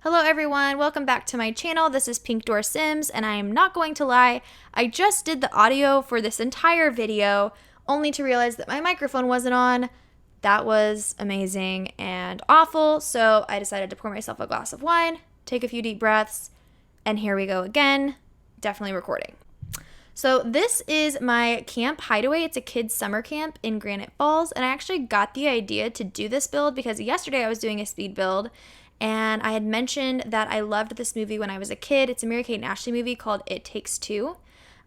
Hello everyone, welcome back to my channel. This is Pink Door Sims, and I am not going to lie, I just did the audio for this entire video only to realize that my microphone wasn't on. That was amazing and awful, so I decided to pour myself a glass of wine, take a few deep breaths, and here we go again, definitely recording. So this is my camp Hideaway. It's a kids summer camp in Granite Falls, and I actually got the idea to do this build because yesterday I was doing a speed build, and I had mentioned that I loved this movie when I was a kid. It's a Mary-Kate and Ashley movie called It Takes Two.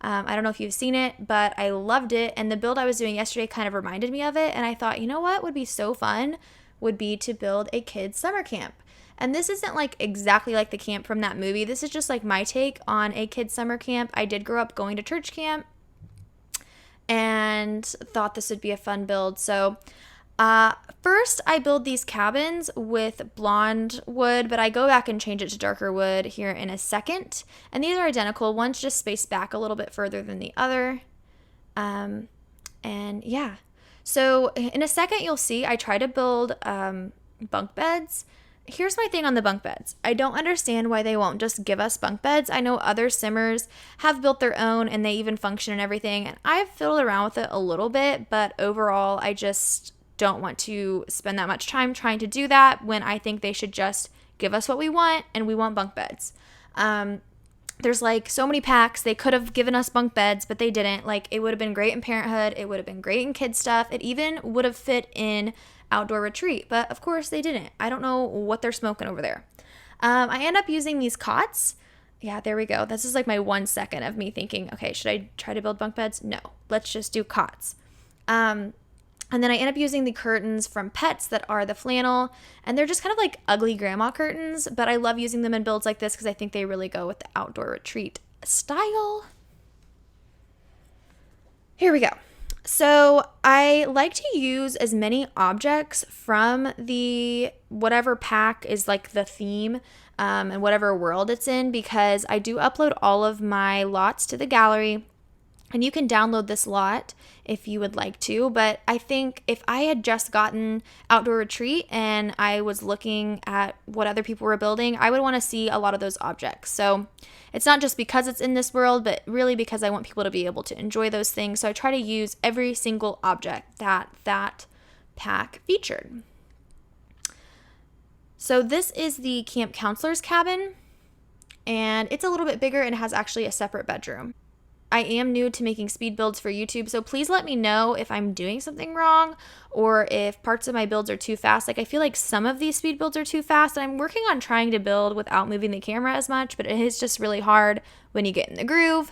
I don't know if you've seen it, but I loved it, and the build I was doing yesterday kind of reminded me of it, and I thought, you know what would be so fun would be to build a kids summer camp. And this isn't like exactly like the camp from that movie. This is just like my take on a kids summer camp. I did grow up going to church camp and thought this would be a fun build. So first I build these cabins with blonde wood, but I go back and change it to darker wood here in a second. And these are identical. One's just spaced back a little bit further than the other. And yeah. So in a second you'll see I try to build bunk beds. Here's my thing on the bunk beds. I don't understand why they won't just give us bunk beds. I know other simmers have built their own and they even function and everything, and I've fiddled around with it a little bit, but overall I just don't want to spend that much time trying to do that when I think they should just give us what we want, and we want bunk beds. There's like so many packs. They could have given us bunk beds, but they didn't. Like, it would have been great in parenthood. It would have been great in kid stuff. It even would have fit in outdoor retreat, but of course they didn't. I don't know what they're smoking over there. I end up using these cots. Yeah, there we go. This is like my 1 second of me thinking, okay, should I try to build bunk beds? No, let's just do cots. And then I end up using the curtains from Pets that are the flannel, and they're just kind of like ugly grandma curtains, but I love using them in builds like this because I think they really go with the outdoor retreat style. Here we go. So I like to use as many objects from the whatever pack is like the theme and whatever world it's in, because I do upload all of my lots to the gallery, and you can download this lot if you would like to. But I think if I had just gotten outdoor retreat and I was looking at what other people were building, I would want to see a lot of those objects. So it's not just because it's in this world, but really because I want people to be able to enjoy those things. So I try to use every single object that pack featured. So this is the camp counselor's cabin, and it's a little bit bigger and has actually a separate bedroom. I am new to making speed builds for YouTube, so please let me know if I'm doing something wrong or if parts of my builds are too fast. Like, I feel like some of these speed builds are too fast, and I'm working on trying to build without moving the camera as much, but it is just really hard when you get in the groove.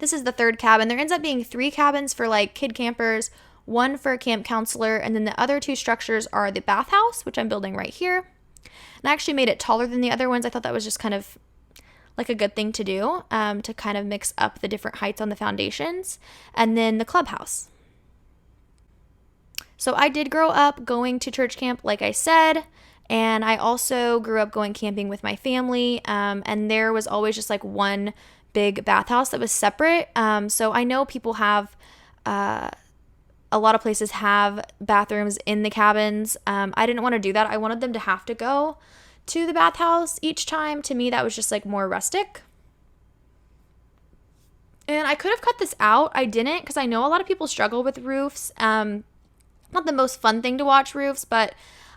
This is the third cabin. There ends up being 3 cabins for like kid campers, 1 for a camp counselor, and then the other 2 structures are the bathhouse, which I'm building right here. And I actually made it taller than the other ones. I thought that was just kind of like a good thing to do, to kind of mix up the different heights on the foundations. And then the clubhouse. So I did grow up going to church camp, like I said, and I also grew up going camping with my family, and there was always just like one big bathhouse that was separate. So I know people have, a lot of places have bathrooms in the cabins. I didn't want to do that. I wanted them to have to go to the bathhouse each time. To me, that was just like more rustic. And I could have cut this out. I didn't, because I know a lot of people struggle with roofs. Not the most fun thing to watch roofs, but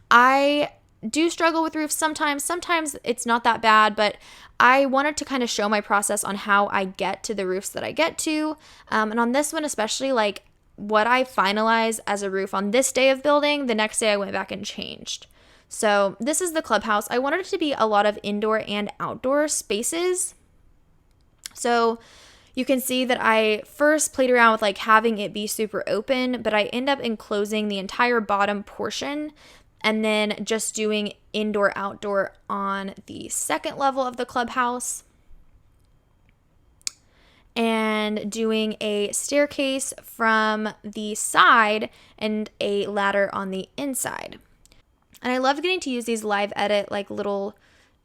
I do struggle with roofs sometimes. Sometimes it's not that bad, but I wanted to kind of show my process on how I get to the roofs that I get to. And on this one especially, like what I finalize as a roof on this day of building, the next day I went back and changed. So this is the clubhouse. I wanted it to be a lot of indoor and outdoor spaces. So you can see that I first played around with like having it be super open, but I end up enclosing the entire bottom portion and then just doing indoor outdoor on the second level of the clubhouse, and doing a staircase from the side and a ladder on the inside. And I loved getting to use these live edit like little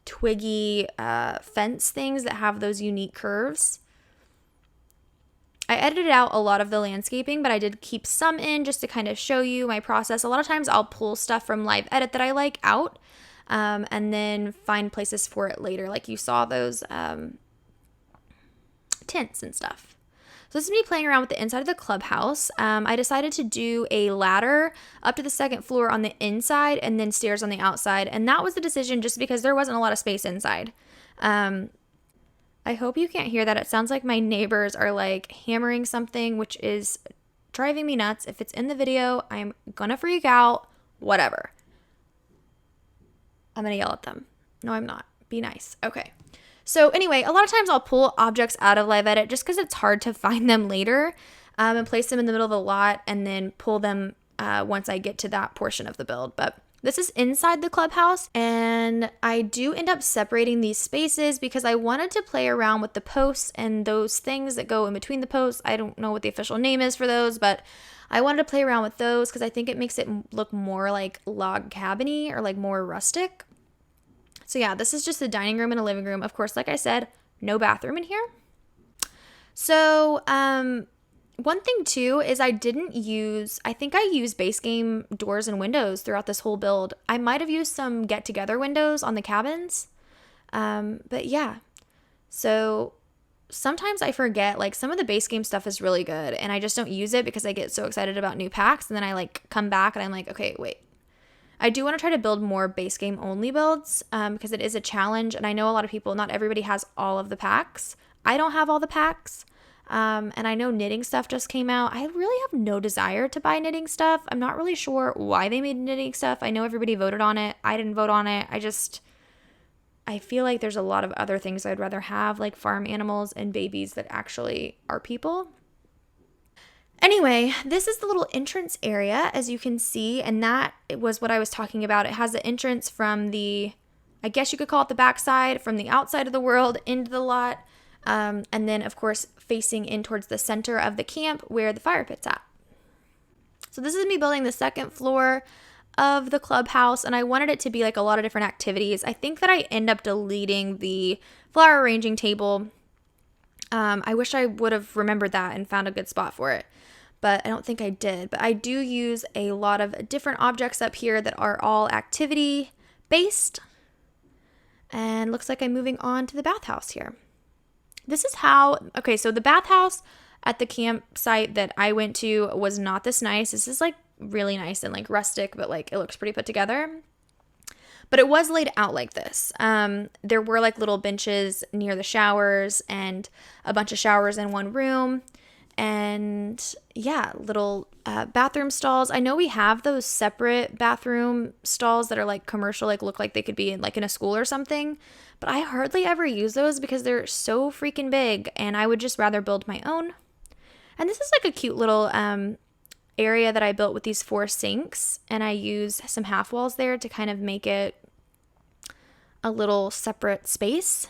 twiggy fence things that have those unique curves. I edited out a lot of the landscaping, but I did keep some in just to kind of show you my process. A lot of times I'll pull stuff from live edit that I like out, and then find places for it later. Like you saw those tents and stuff. So this is me playing around with the inside of the clubhouse. I decided to do a ladder up to the second floor on the inside and then stairs on the outside. And that was the decision just because there wasn't a lot of space inside. I hope you can't hear that. It sounds like my neighbors are like hammering something, which is driving me nuts. If it's in the video, I'm gonna freak out. Whatever. I'm gonna yell at them. No, I'm not. Be nice. Okay. So anyway, a lot of times I'll pull objects out of Live Edit just because it's hard to find them later, and place them in the middle of the lot and then pull them once I get to that portion of the build. But this is inside the clubhouse, and I do end up separating these spaces because I wanted to play around with the posts and those things that go in between the posts. I don't know what the official name is for those, but I wanted to play around with those because I think it makes it look more like log cabin-y or like more rustic. So yeah, this is just a dining room and a living room. Of course, like I said, no bathroom in here. So one thing too is I think I used base game doors and windows throughout this whole build. I might have used some get together windows on the cabins. But yeah, so sometimes I forget, like some of the base game stuff is really good and I just don't use it because I get so excited about new packs. And then I like come back and I'm like, okay, wait. I do want to try to build more base game only builds because it is a challenge. And I know a lot of people, not everybody has all of the packs. I don't have all the packs. And I know knitting stuff just came out. I really have no desire to buy knitting stuff. I'm not really sure why they made knitting stuff. I know everybody voted on it. I didn't vote on it. I feel like there's a lot of other things I'd rather have, like farm animals and babies that actually are people. Anyway, this is the little entrance area, as you can see, and that was what I was talking about. It has the entrance from the, I guess you could call it the backside, from the outside of the world into the lot, and then, of course, facing in towards the center of the camp where the fire pit's at. So this is me building the second floor of the clubhouse, and I wanted it to be like a lot of different activities. I think that I end up deleting the flower arranging table. I wish I would have remembered that and found a good spot for it, but I don't think I did. But I do use a lot of different objects up here that are all activity based. And looks like I'm moving on to the bathhouse here. This is how, okay, so the bathhouse at the campsite that I went to was not this nice. This is like really nice and like rustic, but like it looks pretty put together. But it was laid out like this. There were like little benches near the showers and a bunch of showers in one room. And yeah, little bathroom stalls. I know we have those separate bathroom stalls that are like commercial, like look like they could be in, like in a school or something. But I hardly ever use those because they're so freaking big and I would just rather build my own. And this is like a cute little area that I built with these 4 sinks, and I use some half walls there to kind of make it a little separate space.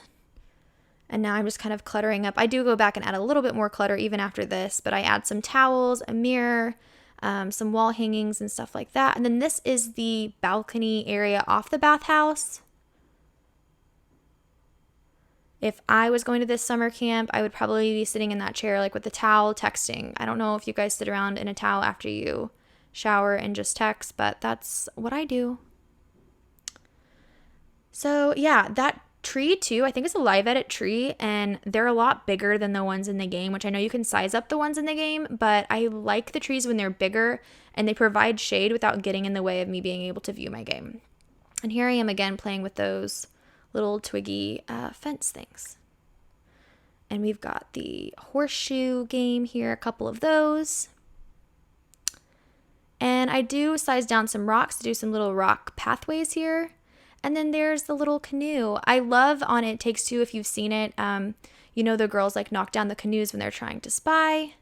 And now I'm just kind of cluttering up. I do go back and add a little bit more clutter even after this, but I add some towels, a mirror, some wall hangings and stuff like that. And then this is the balcony area off the bathhouse. If I was going to this summer camp, I would probably be sitting in that chair like with the towel texting. I don't know if you guys sit around in a towel after you shower and just text, but that's what I do. So yeah, that tree too, I think it's a live edit tree, and they're a lot bigger than the ones in the game, which I know you can size up the ones in the game, but I like the trees when they're bigger and they provide shade without getting in the way of me being able to view my game. And here I am again playing with those little twiggy fence things. And we've got the horseshoe game here, a couple of those. And I do size down some rocks to do some little rock pathways here. And then there's the little canoe. I love on It Takes Two, if you've seen it, you know the girls like knock down the canoes when they're trying to spy.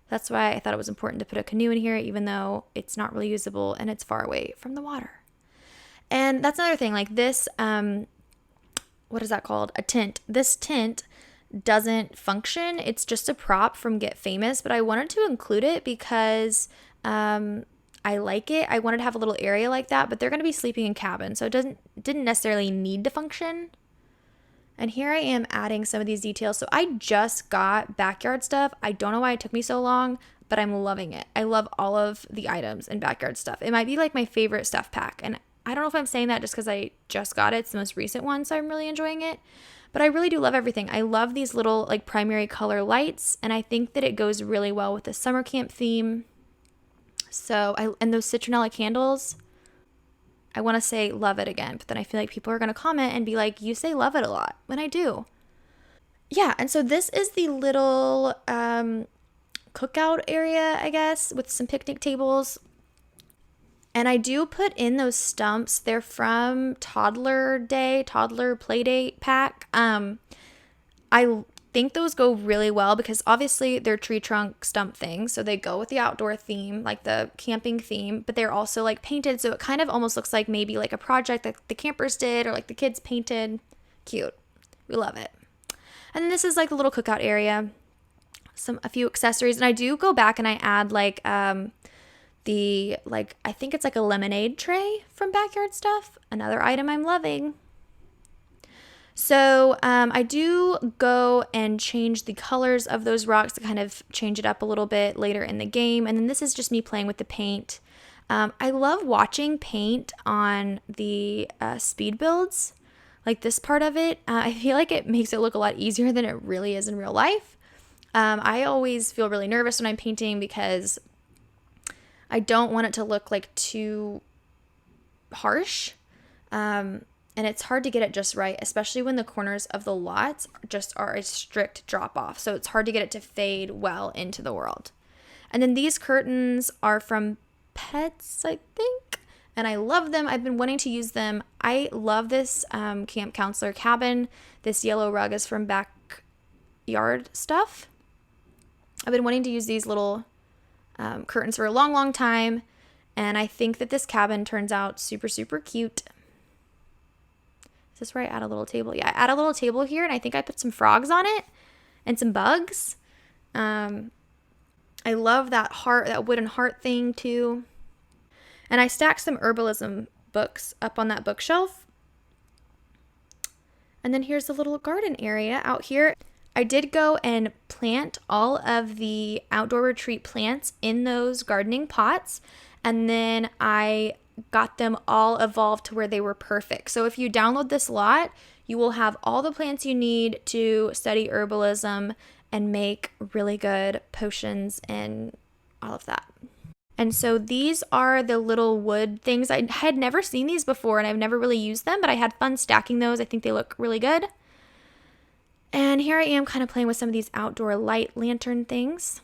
That's why I thought it was important to put a canoe in here, even though it's not really usable and it's far away from the water. And that's another thing, like this, what is that called? A tent. This tent doesn't function. It's just a prop from Get Famous, but I wanted to include it because I like it. I wanted to have a little area like that, but they're going to be sleeping in cabins, so it didn't necessarily need to function. And here I am adding some of these details. So I just got backyard stuff. I don't know why it took me so long, but I'm loving it. I love all of the items in backyard stuff. It might be like my favorite stuff pack, and I don't know if I'm saying that just because I just got it. It's the most recent one, so I'm really enjoying it. But I really do love everything. I love these little like primary color lights, and I think that it goes really well with the summer camp theme. And those citronella candles, I want to say love it again, but then I feel like people are going to comment and be like, you say love it a lot, when I do. Yeah, and so this is the little cookout area, I guess, with some picnic tables. And I do put in those stumps. They're from Toddler Play Date pack. I think those go really well because obviously they're tree trunk stump things. So they go with the outdoor theme, like the camping theme, but they're also like painted. So it kind of almost looks like maybe like a project that the campers did or like the kids painted. Cute. We love it. And this is like the little cookout area. A few accessories. And I do go back and I add like I think it's like a lemonade tray from Backyard Stuff. Another item I'm loving. So I do go and change the colors of those rocks to kind of change it up a little bit later in the game. And then this is just me playing with the paint. I love watching paint on the speed builds. Like this part of it, I feel like it makes it look a lot easier than it really is in real life. I always feel really nervous when I'm painting because I don't want it to look like too harsh. And it's hard to get it just right, especially when the corners of the lots just are a strict drop off. So it's hard to get it to fade well into the world. And then these curtains are from Pets, I think. And I love them. I've been wanting to use them. I love this camp counselor cabin. This yellow rug is from Backyard Stuff. I've been wanting to use these little curtains for a long, long time. And I think that this cabin turns out super, super cute. Is this where I add a little table? Yeah, I add a little table here, and I think I put some frogs on it and some bugs. I love that wooden heart thing too. And I stacked some herbalism books up on that bookshelf. And then here's the little garden area out here. I did go and plant all of the outdoor retreat plants in those gardening pots. And then I got them all evolved to where they were perfect. So if you download this lot, you will have all the plants you need to study herbalism and make really good potions and all of that. And so these are the little wood things. I had never seen these before and I've never really used them, but I had fun stacking those. I think they look really good. And here I am kind of playing with some of these outdoor light lantern things.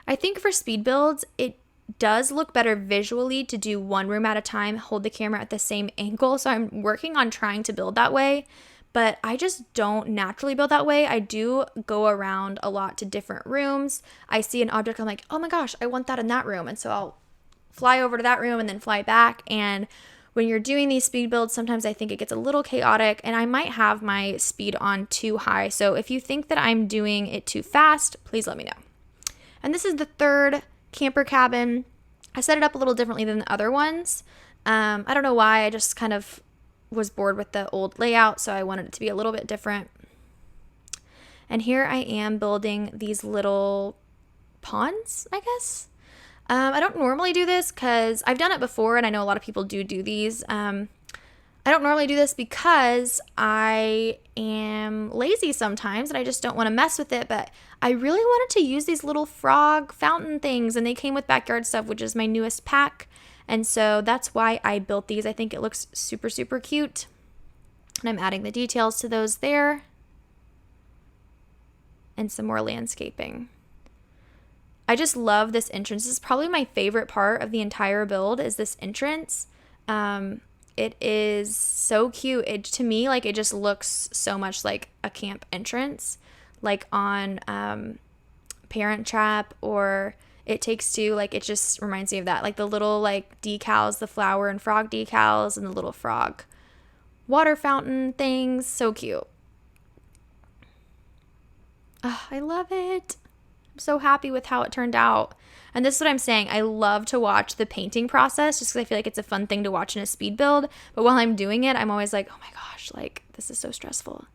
I think for speed builds, it does look better visually to do one room at a time, hold the camera at the same angle. So I'm working on trying to build that way, but I just don't naturally build that way. I do go around a lot to different rooms. I see an object, I'm like, oh my gosh, I want that in that room. And so I'll fly over to that room and then fly back. And when you're doing these speed builds, sometimes I think it gets a little chaotic and I might have my speed on too high. So if you think that I'm doing it too fast, please let me know. And this is the third camper cabin. I set it up a little differently than the other ones. I don't know why. I just kind of was bored with the old layout, so I wanted it to be a little bit different. And here I am building these little ponds, I guess. I don't normally do this because I've done it before, and I know a lot of people do these. I don't normally do this because I am lazy sometimes and I just don't want to mess with it, but I really wanted to use these little frog fountain things, and they came with Backyard Stuff, which is my newest pack. And so that's why I built these. I think it looks super, super cute. And I'm adding the details to those there. And some more landscaping. I just love this entrance. This is probably my favorite part of the entire build is this entrance. It is so cute. To me, like, it just looks so much like a camp entrance, like on Parent Trap or It Takes Two. Like, it just reminds me of that. Like the little like decals, the flower and frog decals, and the little frog water fountain things. So cute. Oh, I love it. I'm so happy with how it turned out. And this is what I'm saying. I love to watch the painting process just because I feel like it's a fun thing to watch in a speed build. But while I'm doing it, I'm always like, oh my gosh, like this is so stressful.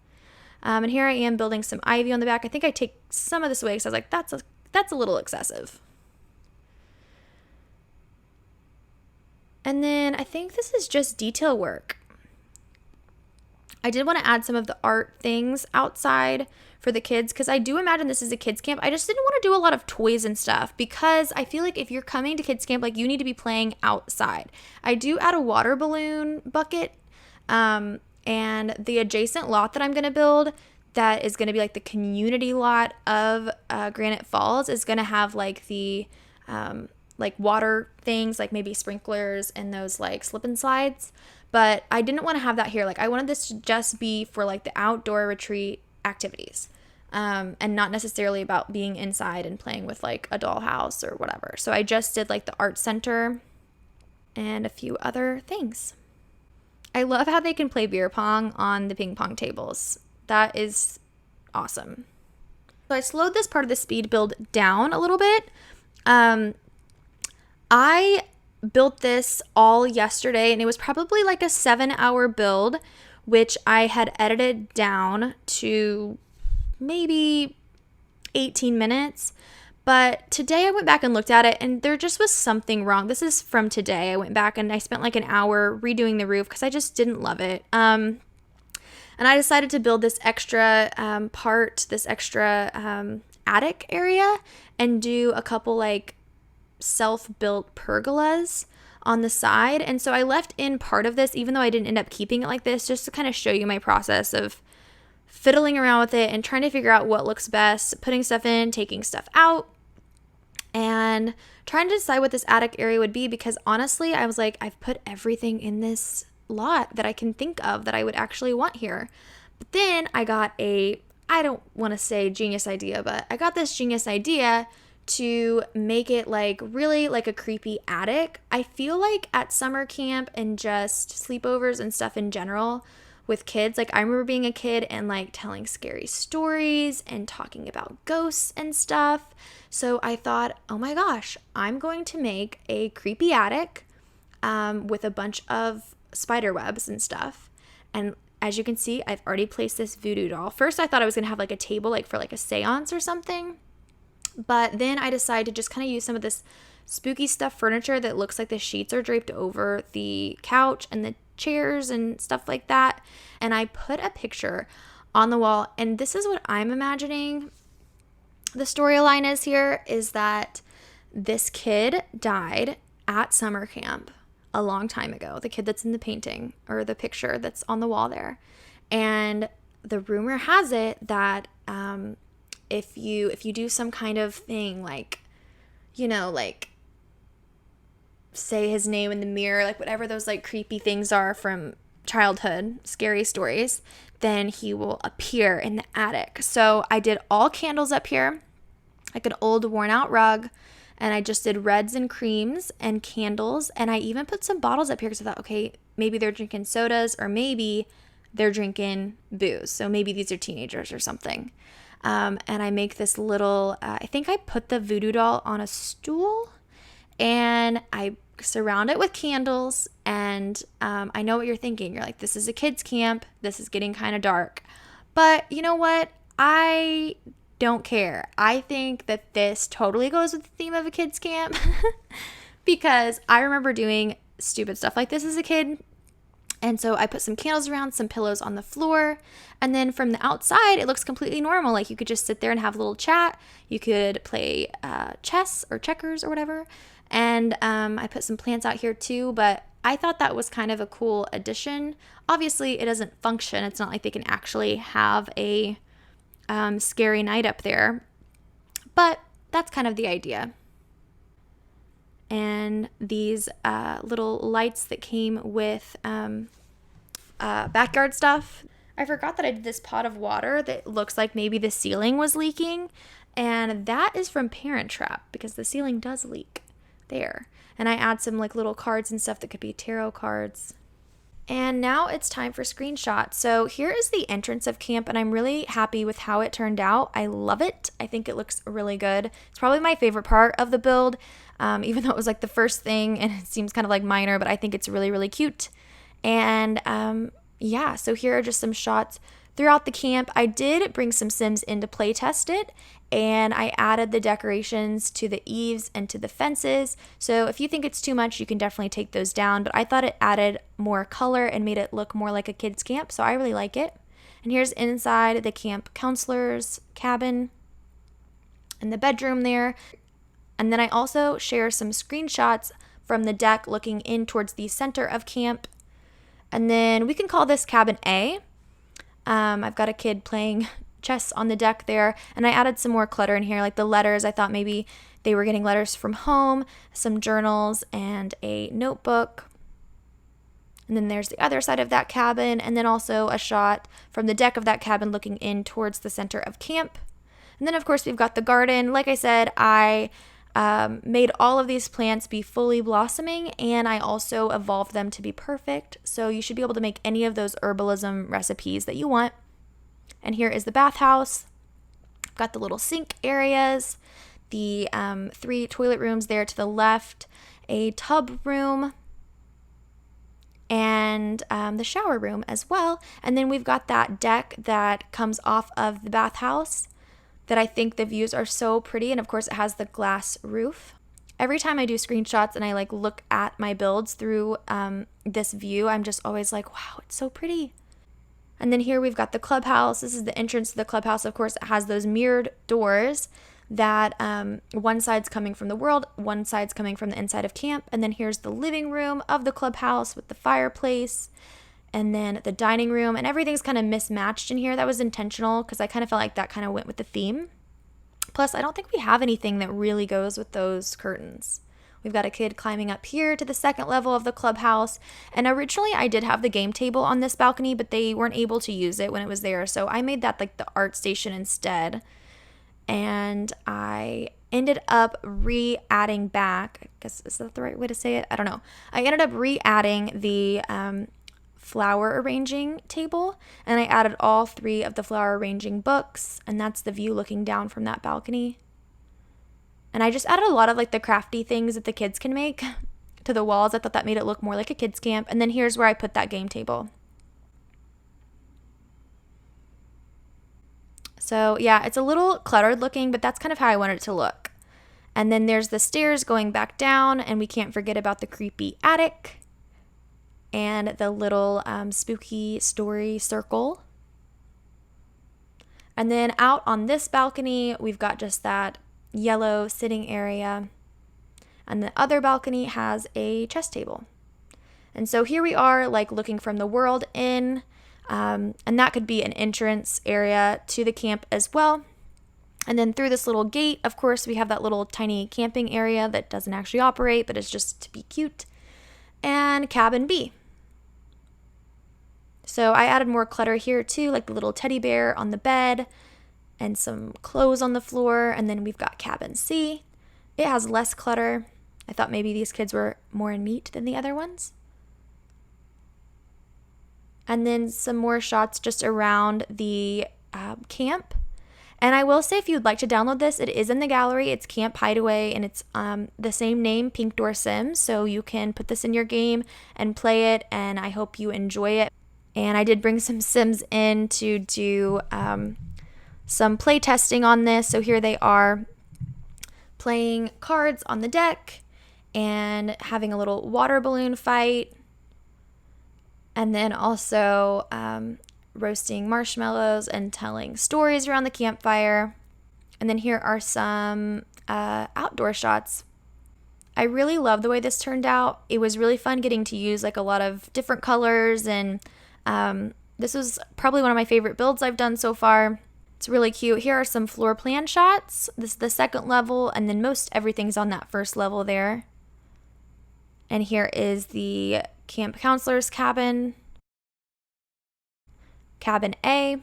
And here I am building some ivy on the back. I think I take some of this away because I was like, that's a little excessive. And then I think this is just detail work. I did want to add some of the art things outside for the kids because I do imagine this is a kids camp. I just didn't want to do a lot of toys and stuff because I feel like if you're coming to kids camp, like you need to be playing outside. I do add a water balloon bucket, and the adjacent lot that I'm going to build that is going to be like the community lot of Granite Falls is going to have like the like water things, like maybe sprinklers and those like slip and slides. But I didn't want to have that here. Like I wanted this to just be for like the outdoor retreat activities, and not necessarily about being inside and playing with like a dollhouse or whatever. So I just did like the art center and a few other things. I love how they can play beer pong on the ping pong tables. That is awesome. So I slowed this part of the speed build down a little bit. I built this all yesterday and it was probably like a 7-hour build, which I had edited down to maybe 18 minutes. But today I went back and looked at it and there just was something wrong. This is from today. I went back and I spent like an hour redoing the roof because I just didn't love it. And I decided to build this extra attic area and do a couple like self-built pergolas on the side. And so I left in part of this, even though I didn't end up keeping it like this, just to kind of show you my process of fiddling around with it and trying to figure out what looks best, putting stuff in, taking stuff out, and trying to decide what this attic area would be because honestly, I was like, I've put everything in this lot that I can think of that I would actually want here. But then I got I don't want to say genius idea, but I got this genius idea to make it like really like a creepy attic. I feel like at summer camp and just sleepovers and stuff in general with kids, like I remember being a kid and like telling scary stories and talking about ghosts and stuff. So I thought, oh my gosh, I'm going to make a creepy attic with a bunch of spider webs and stuff. And as you can see, I've already placed this voodoo doll. First, I thought I was going to have like a table like for like a seance or something. But then I decided to just kind of use some of this spooky stuff furniture that looks like the sheets are draped over the couch and the chairs and stuff like that. And I put a picture on the wall. And this is what I'm imagining the storyline is here, is that this kid died at summer camp a long time ago. The kid that's in the painting or the picture that's on the wall there. And the rumor has it that if you do some kind of thing like, you know, like say his name in the mirror, like whatever those like creepy things are from childhood, scary stories, then he will appear in the attic. So I did all candles up here, like an old worn out rug, and I just did reds and creams and candles, and I even put some bottles up here because I thought, okay, maybe they're drinking sodas or maybe they're drinking booze. So maybe these are teenagers or something. And I make this little, I think I put the voodoo doll on a stool and I surround it with candles. And I know what you're thinking. You're like, this is a kids camp. This is getting kind of dark. But you know what? I don't care. I think that this totally goes with the theme of a kids camp because I remember doing stupid stuff like this as a kid. And so I put some candles around, some pillows on the floor, and then from the outside, it looks completely normal. Like you could just sit there and have a little chat. You could play chess or checkers or whatever. And I put some plants out here too, but I thought that was kind of a cool addition. Obviously, it doesn't function. It's not like they can actually have a scary night up there, but that's kind of the idea. And these little lights that came with backyard stuff. I forgot that I did this pot of water that looks like maybe the ceiling was leaking, and that is from Parent Trap because the ceiling does leak there. And I add some like little cards and stuff that could be tarot cards. And now it's time for screenshots. So here is the entrance of camp, and I'm really happy with how it turned out. I love it. I think it looks really good. It's probably my favorite part of the build, even though it was like the first thing and it seems kind of like minor, but I think it's really, really cute. And yeah, so here are just some shots throughout the camp. I did bring some Sims in to play test it, and I added the decorations to the eaves and to the fences. So if you think it's too much, you can definitely take those down, but I thought it added more color and made it look more like a kid's camp, so I really like it. And here's inside the camp counselor's cabin and the bedroom there. And then I also share some screenshots from the deck looking in towards the center of camp. And then we can call this cabin A. I've got a kid playing chess on the deck there, and I added some more clutter in here, like the letters. I thought maybe they were getting letters from home, some journals, and a notebook. And then there's the other side of that cabin, and then also a shot from the deck of that cabin looking in towards the center of camp. And then, of course, we've got the garden. Like I said, I made all of these plants be fully blossoming, and I also evolved them to be perfect. So you should be able to make any of those herbalism recipes that you want. And here is the bathhouse. I've got the little sink areas, the 3 toilet rooms there to the left, a tub room, and the shower room as well. And then we've got that deck that comes off of the bathhouse that I think the views are so pretty. And of course it has the glass roof. Every time I do screenshots and I like look at my builds through this view, I'm just always like, wow, it's so pretty. And then here we've got the clubhouse. This is the entrance to the clubhouse. Of course, it has those mirrored doors that one side's coming from the world, one side's coming from the inside of camp. And then here's the living room of the clubhouse with the fireplace, and then the dining room, and everything's kind of mismatched in here. That was intentional because I kind of felt like that kind of went with the theme. Plus, I don't think we have anything that really goes with those curtains. We've got a kid climbing up here to the second level of the clubhouse. And originally I did have the game table on this balcony, but they weren't able to use it when it was there. So I made that like the art station instead. And I ended up re-adding back, I guess, is that the right way to say it? I don't know. I ended up re-adding the flower arranging table, and I added all 3 of the flower arranging books, and that's the view looking down from that balcony. And I just added a lot of like the crafty things that the kids can make to the walls. I thought that made it look more like a kids camp. And then here's where I put that game table. So yeah, it's a little cluttered looking, but that's kind of how I wanted it to look. And then there's the stairs going back down, and we can't forget about the creepy attic and the little spooky story circle. And then out on this balcony, we've got just that yellow sitting area, and the other balcony has a chess table. And so here we are like looking from the world in, and that could be an entrance area to the camp as well. And then through this little gate, of course, we have that little tiny camping area that doesn't actually operate, but it's just to be cute. And cabin B. So I added more clutter here too, like the little teddy bear on the bed and some clothes on the floor. And then we've got cabin C. It has less clutter. I thought maybe these kids were more neat than the other ones. And then some more shots just around the camp. And I will say, if you'd like to download this, it is in the gallery. It's Camp Hideaway, and it's the same name, Pink Door Sims. So you can put this in your game and play it, and I hope you enjoy it. And I did bring some Sims in to do some play testing on this. So here they are playing cards on the deck and having a little water balloon fight. And then also roasting marshmallows and telling stories around the campfire. And then here are some outdoor shots. I really love the way this turned out. It was really fun getting to use like a lot of different colors, and this was probably one of my favorite builds I've done so far. It's really cute. Here are some floor plan shots. This is the second level, and then most everything's on that first level there. And here is the camp counselor's cabin, cabin A,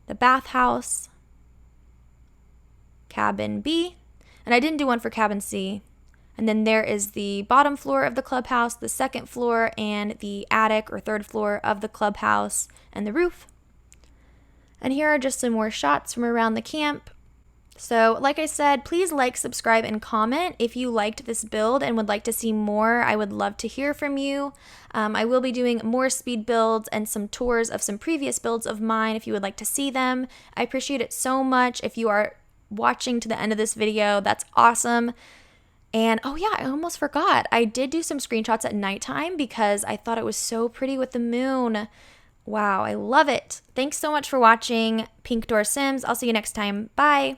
the bathhouse, cabin B, and I didn't do one for cabin C. And then there is the bottom floor of the clubhouse, the second floor, and the attic or third floor of the clubhouse, and the roof. And here are just some more shots from around the camp. So, like I said, please like, subscribe, and comment if you liked this build and would like to see more. I would love to hear from you. I will be doing more speed builds and some tours of some previous builds of mine if you would like to see them. I appreciate it so much. If you are watching to the end of this video, that's awesome. And oh yeah, I almost forgot. I did do some screenshots at nighttime because I thought it was so pretty with the moon. Wow, I love it. Thanks so much for watching Pink Door Sims. I'll see you next time. Bye.